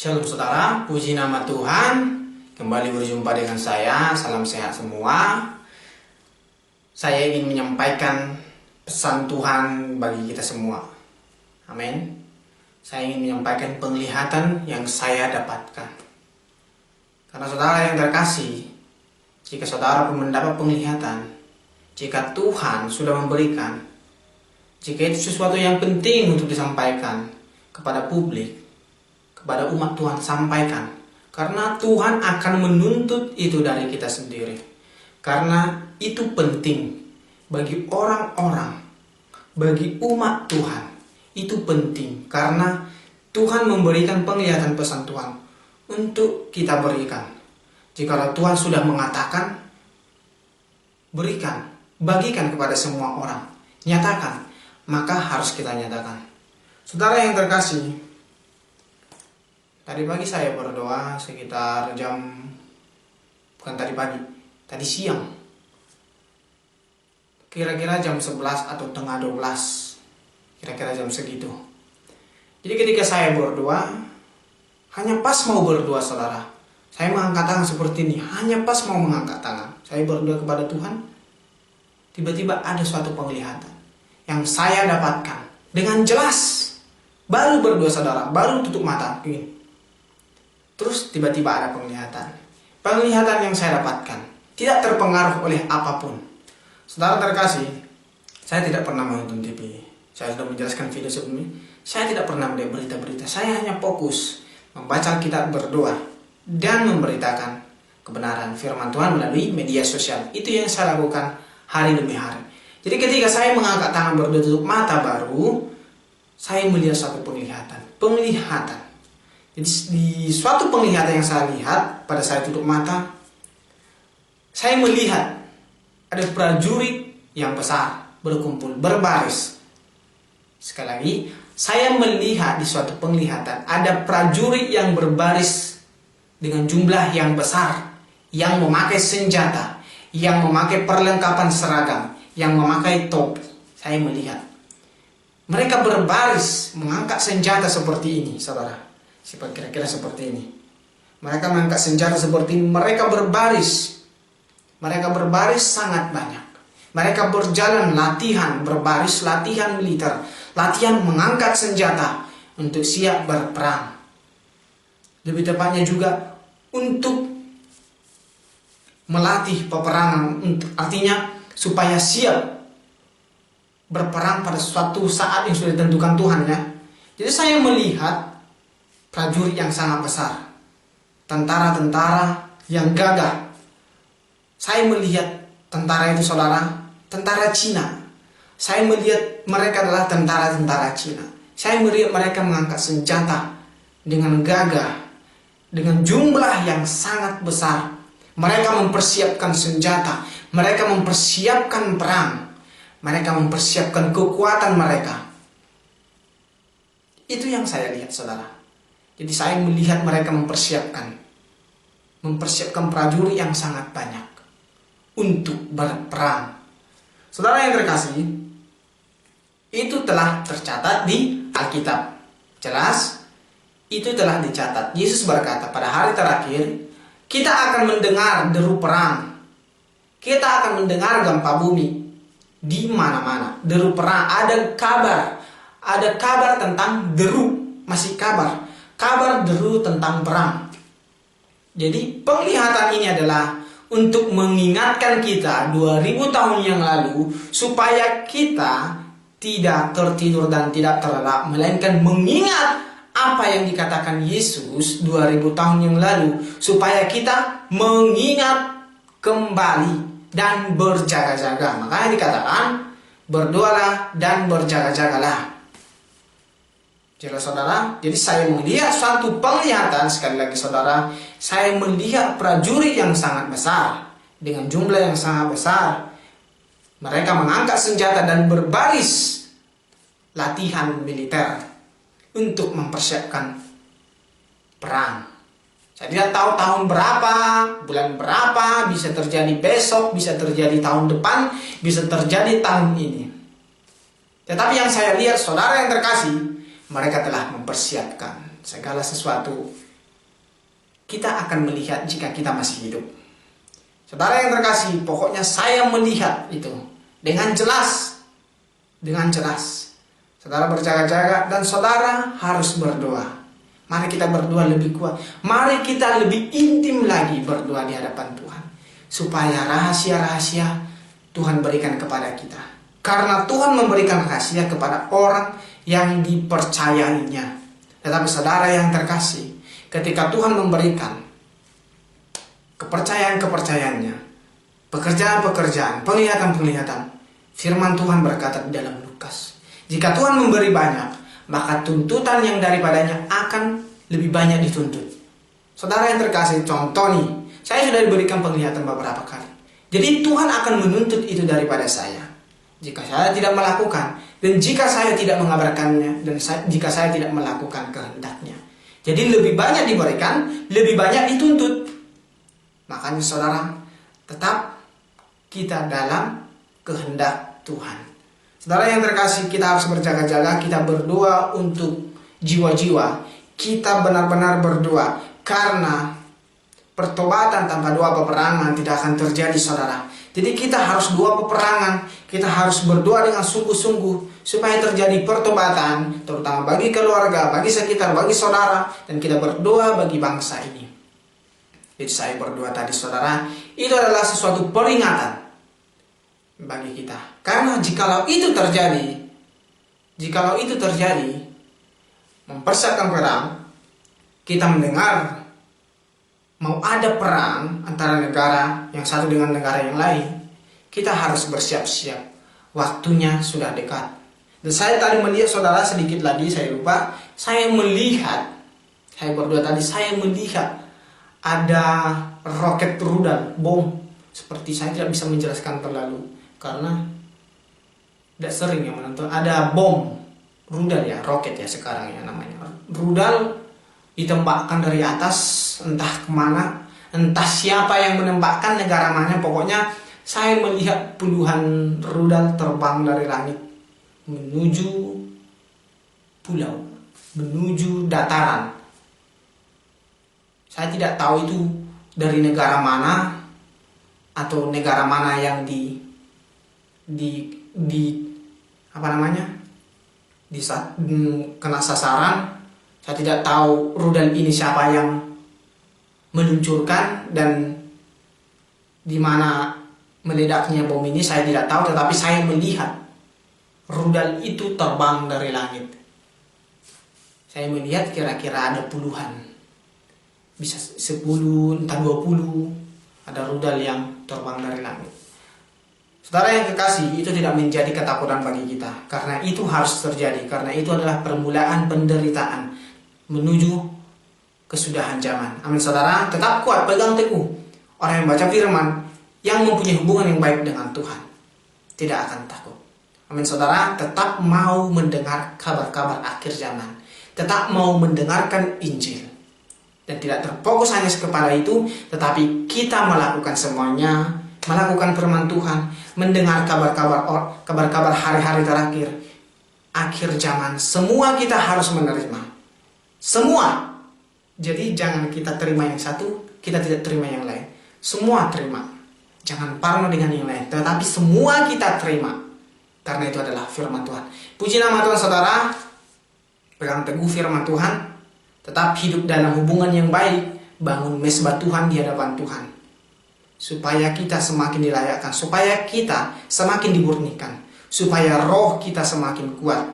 Shalom saudara, puji nama Tuhan. Kembali berjumpa dengan saya, salam sehat semua. Saya ingin menyampaikan pesan Tuhan bagi kita semua. Amin. Saya ingin menyampaikan penglihatan yang saya dapatkan. Karena saudara yang terkasih, jika saudara pun mendapat penglihatan, jika Tuhan sudah memberikan, jika itu sesuatu yang penting untuk disampaikan kepada publik, kepada umat Tuhan, sampaikan. Karena Tuhan akan menuntut itu dari kita sendiri. Karena itu penting bagi orang-orang, bagi umat Tuhan. Itu penting karena Tuhan memberikan penglihatan pesan Tuhan untuk kita berikan. Jikalau Tuhan sudah mengatakan, berikan, bagikan kepada semua orang, nyatakan, maka harus kita nyatakan. Saudara yang terkasih, tadi pagi saya berdoa sekitar tadi siang. Kira-kira jam 11 atau tengah 12. Kira-kira jam segitu. Jadi ketika saya berdoa, hanya pas mau berdoa saudara, saya mengangkat tangan seperti ini. Hanya pas mau mengangkat tangan, saya berdoa kepada Tuhan. Tiba-tiba ada suatu penglihatan yang saya dapatkan dengan jelas. Baru berdoa saudara, baru tutup mata ini. Terus tiba-tiba ada penglihatan. Penglihatan yang saya dapatkan tidak terpengaruh oleh apapun. Saudara terkasih, saya tidak pernah menonton TV. Saya sudah menjelaskan video sebelumnya. Saya tidak pernah melihat berita-berita. Saya hanya fokus membaca Alkitab, berdoa, dan memberitakan kebenaran firman Tuhan melalui media sosial. Itu yang saya lakukan hari demi hari. Jadi ketika saya mengangkat tangan berdoa tutup mata baru, saya melihat suatu penglihatan. Jadi di suatu penglihatan yang saya lihat pada saat tutup mata, saya melihat ada prajurit yang besar berkumpul, berbaris. Sekali lagi, saya melihat di suatu penglihatan ada prajurit yang berbaris dengan jumlah yang besar, yang memakai senjata, yang memakai perlengkapan seragam, yang memakai topi. Saya melihat mereka berbaris mengangkat senjata seperti ini, saudara. Kira-kira seperti ini. Mereka mengangkat senjata seperti ini. Mereka berbaris. Mereka berbaris sangat banyak. Mereka berjalan latihan berbaris, latihan militer, latihan mengangkat senjata untuk siap berperang. Lebih tepatnya juga untuk melatih peperangan, artinya supaya siap berperang pada suatu saat yang sudah ditentukan Tuhan ya. Jadi saya melihat prajurit yang sangat besar, tentara-tentara yang gagah. Saya melihat tentara itu saudara, tentara Cina. Saya melihat mereka adalah tentara-tentara Cina. Saya melihat mereka mengangkat senjata dengan gagah, dengan jumlah yang sangat besar. Mereka mempersiapkan senjata, mereka mempersiapkan perang, mereka mempersiapkan kekuatan mereka. Itu yang saya lihat saudara. Jadi saya melihat mereka mempersiapkan prajurit yang sangat banyak untuk berperang. Saudara yang terkasih, itu telah tercatat di Alkitab. Jelas, itu telah dicatat. Yesus berkata pada hari terakhir, kita akan mendengar deru perang. Kita akan mendengar gempa bumi. Di mana-mana deru perang, ada kabar tentang deru, masih kabar deru tentang perang. Jadi penglihatan ini adalah untuk mengingatkan kita 2000 tahun yang lalu supaya kita tidak tertidur dan tidak terlelap, melainkan mengingat apa yang dikatakan Yesus 2000 tahun yang lalu, supaya kita mengingat kembali dan berjaga-jaga. Makanya dikatakan berdoalah dan berjaga-jagalah. Jelas saudara, jadi saya melihat suatu penglihatan, sekali lagi saudara, saya melihat prajurit yang sangat besar, dengan jumlah yang sangat besar. Mereka mengangkat senjata dan berbaris latihan militer untuk mempersiapkan perang. Saya tidak tahu tahun berapa, bulan berapa, bisa terjadi besok, bisa terjadi tahun depan, bisa terjadi tahun ini. Tetapi yang saya lihat saudara yang terkasih, mereka telah mempersiapkan segala sesuatu kita akan melihat jika kita masih hidup. Saudara yang terkasih, pokoknya saya melihat itu dengan jelas. Dengan jelas. Saudara berjaga-jaga dan saudara harus berdoa. Mari kita berdoa lebih kuat. Mari kita lebih intim lagi berdoa di hadapan Tuhan. Supaya rahasia-rahasia Tuhan berikan kepada kita. Karena Tuhan memberikan rahasia kepada orang yang dipercayainya. Tetapi saudara yang terkasih, ketika Tuhan memberikan kepercayaan-kepercayaannya, pekerjaan-pekerjaan, penglihatan-penglihatan, firman Tuhan berkata di dalam Lukas, jika Tuhan memberi banyak, maka tuntutan yang daripadanya akan lebih banyak dituntut. Saudara yang terkasih, contoh nih, saya sudah diberikan penglihatan beberapa kali. Jadi Tuhan akan menuntut itu daripada saya. Jika saya tidak melakukan, dan jika saya tidak mengabarkannya, dan jika saya tidak melakukan kehendaknya. Jadi lebih banyak diberikan, lebih banyak dituntut. Makanya saudara, tetap kita dalam kehendak Tuhan. Saudara yang terkasih, kita harus berjaga-jaga, kita berdoa untuk jiwa-jiwa. Kita benar-benar berdoa, karena pertobatan tanpa doa peperangan tidak akan terjadi, saudara. Jadi kita harus doa peperangan, kita harus berdoa dengan sungguh-sungguh supaya terjadi pertobatan, terutama bagi keluarga, bagi sekitar, bagi saudara, dan kita berdoa bagi bangsa ini. Jadi saya berdoa tadi, saudara, itu adalah sesuatu peringatan bagi kita. Karena jikalau itu terjadi, mempersiapkan perang, kita mendengar mau ada perang antara negara yang satu dengan negara yang lain, kita harus bersiap-siap. Waktunya sudah dekat. Dan saya tadi melihat, saudara, sedikit lagi saya lupa, saya berdoa tadi, saya melihat ada roket rudal, bom. Seperti saya tidak bisa menjelaskan terlalu, karena tidak sering yang menonton. Ada bom, rudal ya, roket ya sekarang ya namanya. Rudal ditembakkan dari atas, entah kemana, entah siapa yang menembakkan, negara mana. Pokoknya saya melihat puluhan rudal terbang dari langit menuju pulau, menuju dataran. Saya tidak tahu itu dari negara mana, atau negara mana yang kena sasaran. Saya tidak tahu rudal ini siapa yang meluncurkan dan di mana meledaknya bom ini, saya tidak tahu. Tetapi saya melihat rudal itu terbang dari langit. Saya melihat kira-kira ada puluhan, bisa 10, entah 20, ada rudal yang terbang dari langit. Saudara yang kekasih, itu tidak menjadi ketakutan bagi kita, karena itu harus terjadi, karena itu adalah permulaan penderitaan menuju kesudahan zaman. Amin, saudara. Tetap kuat, pegang teguh. Orang yang baca firman, yang mempunyai hubungan yang baik dengan Tuhan, tidak akan takut. Amin, saudara. Tetap mau mendengar kabar-kabar akhir zaman, tetap mau mendengarkan Injil, dan tidak terfokus hanya kepada itu, tetapi kita melakukan semuanya, melakukan firman Tuhan, mendengar kabar-kabar hari-hari terakhir, akhir zaman. Semua kita harus menerima. Semua. Jadi jangan kita terima yang satu, kita tidak terima yang lain. Semua terima. Jangan parno dengan yang lain, tetapi semua kita terima. Karena itu adalah firman Tuhan. Puji nama Tuhan, saudara. Pegang teguh firman Tuhan. Tetap hidup dalam hubungan yang baik. Bangun mesbah Tuhan di hadapan Tuhan. Supaya kita semakin dilayakkan. Supaya kita semakin dimurnikan. Supaya roh kita semakin kuat.